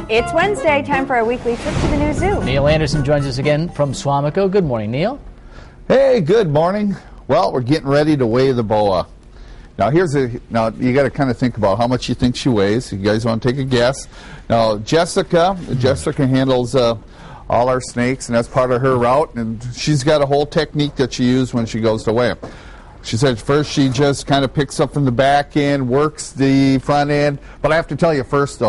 It's Wednesday, time for our weekly trip to the new zoo. Neil Anderson joins us again from Swamico. Good morning, Neil. Hey, good morning. Well, we're getting ready to weigh the boa. Now, now you got to kind of think about how much you think she weighs. You guys want to take a guess? Now, Jessica handles all our snakes, and that's part of her route, and she's got a whole technique that she uses when she goes to weigh them. She said first she just kind of picks up from the back end, works the front end, but I have to tell you first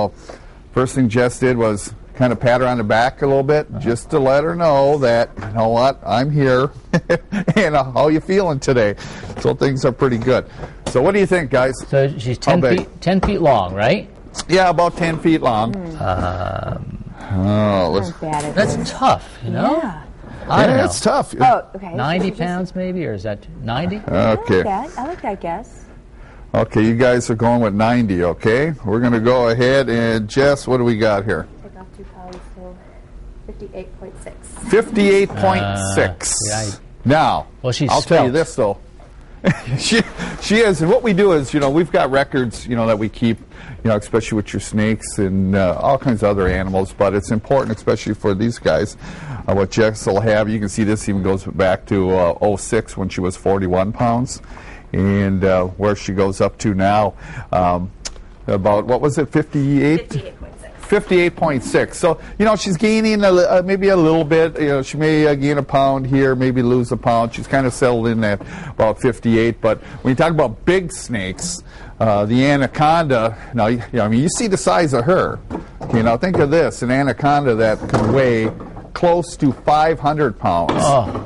thing Jess did was kind of pat her on the back a little bit, just to let her know that, you know what, I'm here, and how you feeling today? So things are pretty good. So what do you think, guys? So she's 10 feet long, right? Yeah, about 10 feet long. That's tough, you know? Yeah. I don't know. It's tough. Oh, okay. 90 pounds maybe, or is that 90? Okay. I like that guess. Okay, you guys are going with 90, okay? We're going to go ahead and, Jess, what do we got here? Take off 2 pounds, so 58.6. 58.6. Now, well, I'll tell you this, though. she is, and what we do is, we've got records, that we keep, especially with your snakes and all kinds of other animals, but it's important, especially for these guys, what Jess will have. You can see this even goes back to 06 when she was 41 pounds, and where she goes up to now, about, what was it, 58? 58.6. So, she's gaining maybe a little bit. She may gain a pound here, maybe lose a pound. She's kind of settled in at about 58. But when you talk about big snakes, the anaconda, now, you see the size of her. Think of this, an anaconda that can weigh close to 500 pounds. Oh.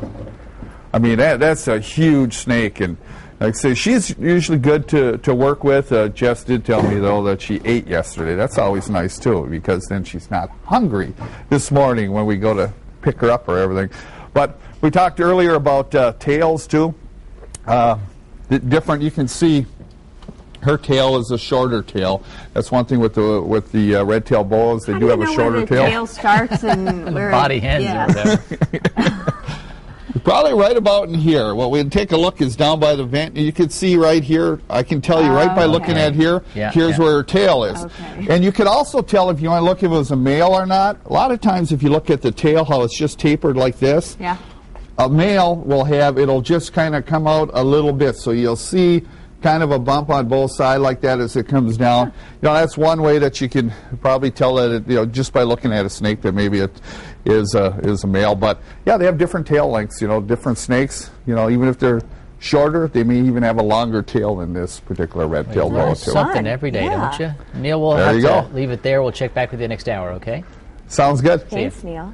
I mean, that's a huge snake. And like I say, she's usually good to work with. Jess did tell me, though, that she ate yesterday. That's always nice, too, because then she's not hungry this morning when we go to pick her up or everything. But we talked earlier about tails, too. You can see her tail is a shorter tail. That's one thing with the red-tailed boas. They do have a shorter tail. Where the tail starts and where body ends over there. Probably right about in here. What we'll take a look is down by the vent. You can see right here, I can tell you right by looking at here, here's where her tail is. Okay. And you could also tell if you want to look if it was a male or not. A lot of times if you look at the tail, how it's just tapered like this, a male will it'll just kind of come out a little bit. So you'll see kind of a bump on both sides like that as it comes down. That's one way that you can probably tell that just by looking at a snake that maybe it is a male. But yeah, they have different tail lengths. Different snakes. Even if they're shorter, they may even have a longer tail than this particular red-tailed boa. Something every day, don't you? Neil, we'll have to leave it there. We'll check back with you next hour. Okay. Sounds good. Thanks, Neil.